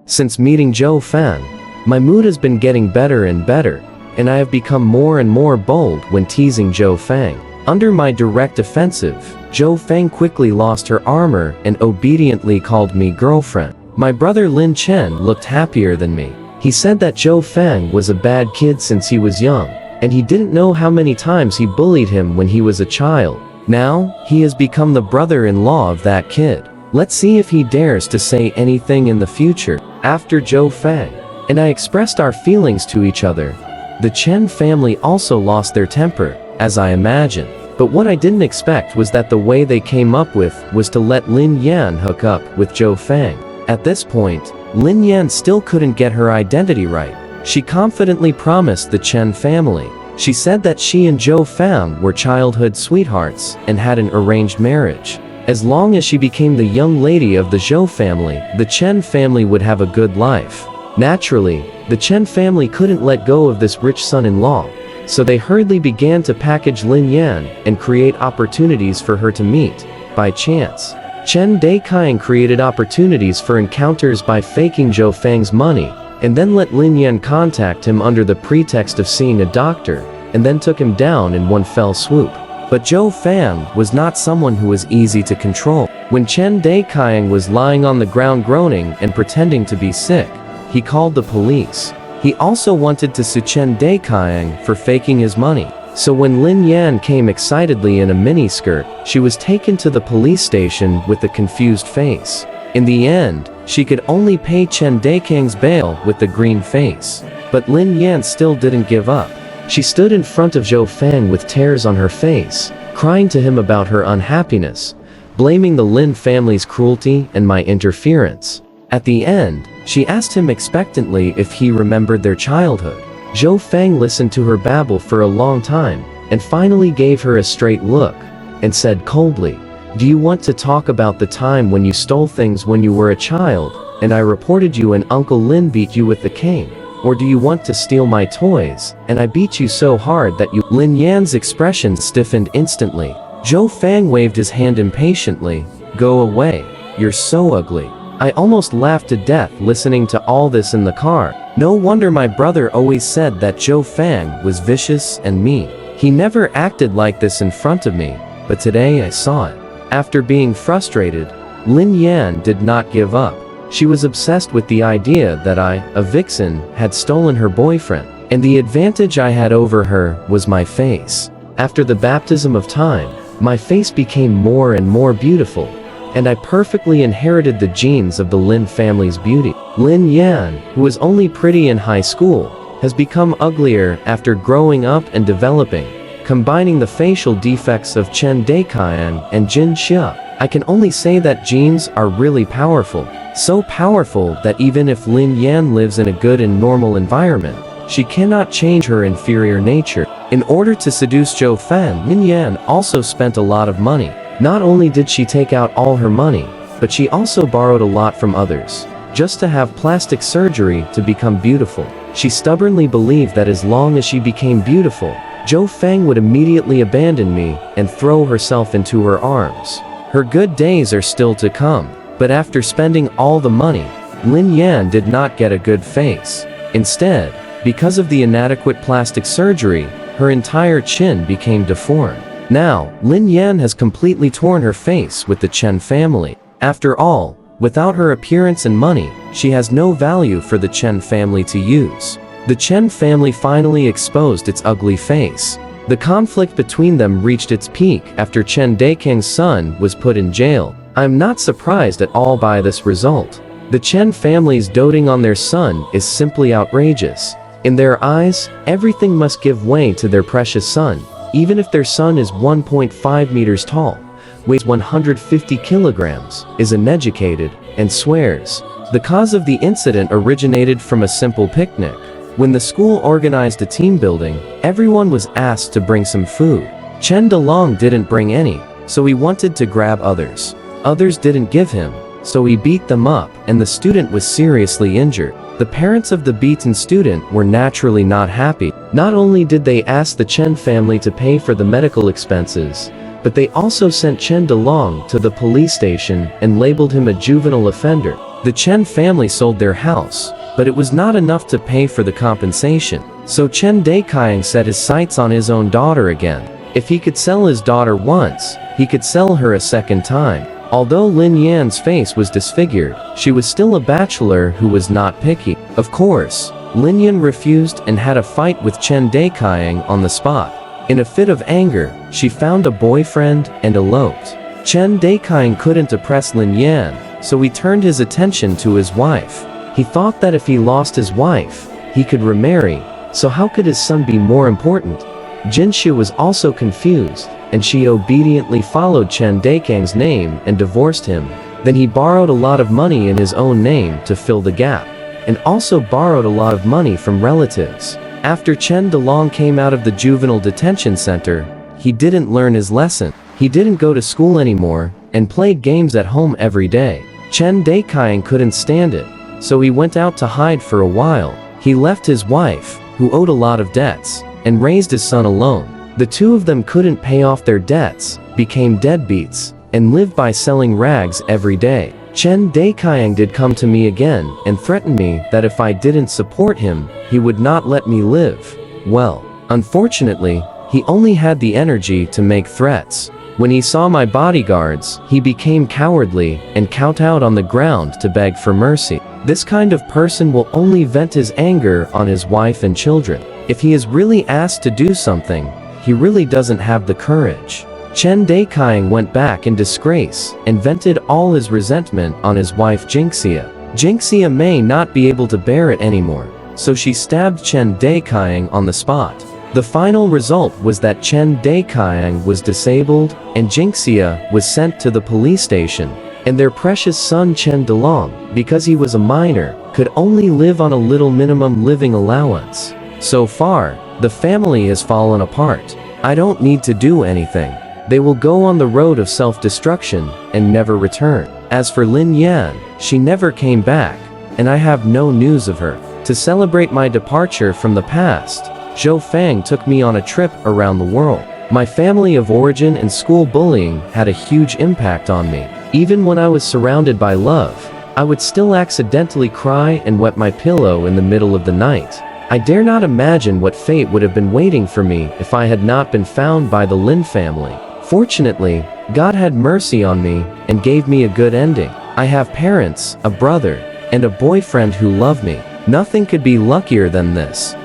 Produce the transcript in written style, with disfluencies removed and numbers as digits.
Since meeting Zhou Fan, my mood has been getting better and better, and I have become more and more bold when teasing Zhou Fang. Under my direct offensive, Zhou Fang quickly lost her armor and obediently called me girlfriend. My brother Lin Chen looked happier than me. He said that Zhou Fang was a bad kid since he was young, and he didn't know how many times he bullied him when he was a child. Now, he has become the brother-in-law of that kid. Let's see if he dares to say anything in the future. After Zhou Fang and I expressed our feelings to each other, the Chen family also lost their temper, as I imagined. But what I didn't expect was that the way they came up with was to let Lin Yan hook up with Zhou Fang. At this point, Lin Yan still couldn't get her identity right. She confidently promised the Chen family. She said that she and Zhou Fang were childhood sweethearts and had an arranged marriage. As long as she became the young lady of the Zhou family, the Chen family would have a good life. Naturally, the Chen family couldn't let go of this rich son-in-law, so they hurriedly began to package Lin Yan and create opportunities for her to meet by chance. Chen Daiqiang created opportunities for encounters by faking Zhou Fang's money, and then let Lin Yan contact him under the pretext of seeing a doctor, and then took him down in one fell swoop. But Zhou Fang was not someone who was easy to control. When Chen Daiqiang was lying on the ground groaning and pretending to be sick, he called the police. He also wanted to sue Chen Daiqiang for faking his money. So when Lin Yan came excitedly in a miniskirt, she was taken to the police station with a confused face. In the end, she could only pay Chen Daiqiang's bail with the green face. But Lin Yan still didn't give up. She stood in front of Zhou Fang with tears on her face, crying to him about her unhappiness, blaming the Lin family's cruelty and my interference. At the end, she asked him expectantly if he remembered their childhood. Zhou Fang listened to her babble for a long time, and finally gave her a straight look, and said coldly, "Do you want to talk about the time when you stole things when you were a child, and I reported you and Uncle Lin beat you with the cane? Or do you want to steal my toys, and I beat you so hard that you—" Lin Yan's expression stiffened instantly. Zhou Fang waved his hand impatiently. "Go away. You're so ugly." I almost laughed to death listening to all this in the car. No wonder my brother always said that Zhou Fang was vicious and mean. He never acted like this in front of me, but today I saw it. After being frustrated, Lin Yan did not give up. She was obsessed with the idea that I, a vixen, had stolen her boyfriend, and the advantage I had over her was my face. After the baptism of time, my face became more and more beautiful, and I perfectly inherited the genes of the Lin family's beauty. Lin Yan, who was only pretty in high school, has become uglier after growing up and developing, combining the facial defects of Chen Daiqiang and Jin Xia. I can only say that genes are really powerful. So powerful that even if Lin Yan lives in a good and normal environment, she cannot change her inferior nature. In order to seduce Zhou Fang, Lin Yan also spent a lot of money. Not only did she take out all her money, but she also borrowed a lot from others, just to have plastic surgery to become beautiful. She stubbornly believed that as long as she became beautiful, Zhou Fang would immediately abandon me and throw herself into her arms. Her good days are still to come, but after spending all the money, Lin Yan did not get a good face. Instead, because of the inadequate plastic surgery, her entire chin became deformed. Now, Lin Yan has completely torn her face with the Chen family. After all, without her appearance and money, she has no value for the Chen family to use. The Chen family finally exposed its ugly face. The conflict between them reached its peak after Chen Daiqiang's son was put in jail. I'm not surprised at all by this result. The Chen family's doting on their son is simply outrageous. In their eyes, everything must give way to their precious son, even if their son is 1.5 meters tall, weighs 150 kilograms, is uneducated, and swears. The cause of the incident originated from a simple picnic. When the school organized a team building, everyone was asked to bring some food. Chen Delong didn't bring any, so he wanted to grab others. Others didn't give him, so he beat them up, and the student was seriously injured. The parents of the beaten student were naturally not happy. Not only did they ask the Chen family to pay for the medical expenses, but they also sent Chen Delong to the police station and labeled him a juvenile offender. The Chen family sold their house, but it was not enough to pay for the compensation. So Chen Daiqiang set his sights on his own daughter again. If he could sell his daughter once, he could sell her a second time. Although Lin Yan's face was disfigured, she was still a bachelor who was not picky. Of course, Lin Yan refused and had a fight with Chen Daiqiang on the spot. In a fit of anger, she found a boyfriend and eloped. Chen Daiqiang couldn't oppress Lin Yan, so he turned his attention to his wife. He thought that if he lost his wife, he could remarry, so how could his son be more important? Jinxia was also confused, and she obediently followed Chen Daiqiang's name and divorced him. Then he borrowed a lot of money in his own name to fill the gap, and also borrowed a lot of money from relatives. After Chen Delong came out of the juvenile detention center, he didn't learn his lesson. He didn't go to school anymore, and played games at home every day. Chen Daiqiang couldn't stand it, so he went out to hide for a while. He left his wife, who owed a lot of debts, and raised his son alone. The two of them couldn't pay off their debts, became deadbeats, and lived by selling rags every day. Chen Daiqiang did come to me again and threatened me that if I didn't support him, he would not let me live. Well, unfortunately, he only had the energy to make threats. When he saw my bodyguards, he became cowardly and kowtowed on the ground to beg for mercy. This kind of person will only vent his anger on his wife and children. If he is really asked to do something, he really doesn't have the courage. Chen Daiqiang went back in disgrace and vented all his resentment on his wife Jinxia. Jinxia may not be able to bear it anymore, so she stabbed Chen Daiqiang on the spot. The final result was that Chen Daiqiang was disabled and Jinxia was sent to the police station, and their precious son Chen Delong, because he was a minor, could only live on a little minimum living allowance. So far, the family has fallen apart. I don't need to do anything. They will go on the road of self-destruction and never return. As for Lin Yan, she never came back, and I have no news of her. To celebrate my departure from the past, Zhou Fang took me on a trip around the world. My family of origin and school bullying had a huge impact on me. Even when I was surrounded by love, I would still accidentally cry and wet my pillow in the middle of the night. I dare not imagine what fate would have been waiting for me if I had not been found by the Lin family. Fortunately, God had mercy on me and gave me a good ending. I have parents, a brother, and a boyfriend who love me. Nothing could be luckier than this.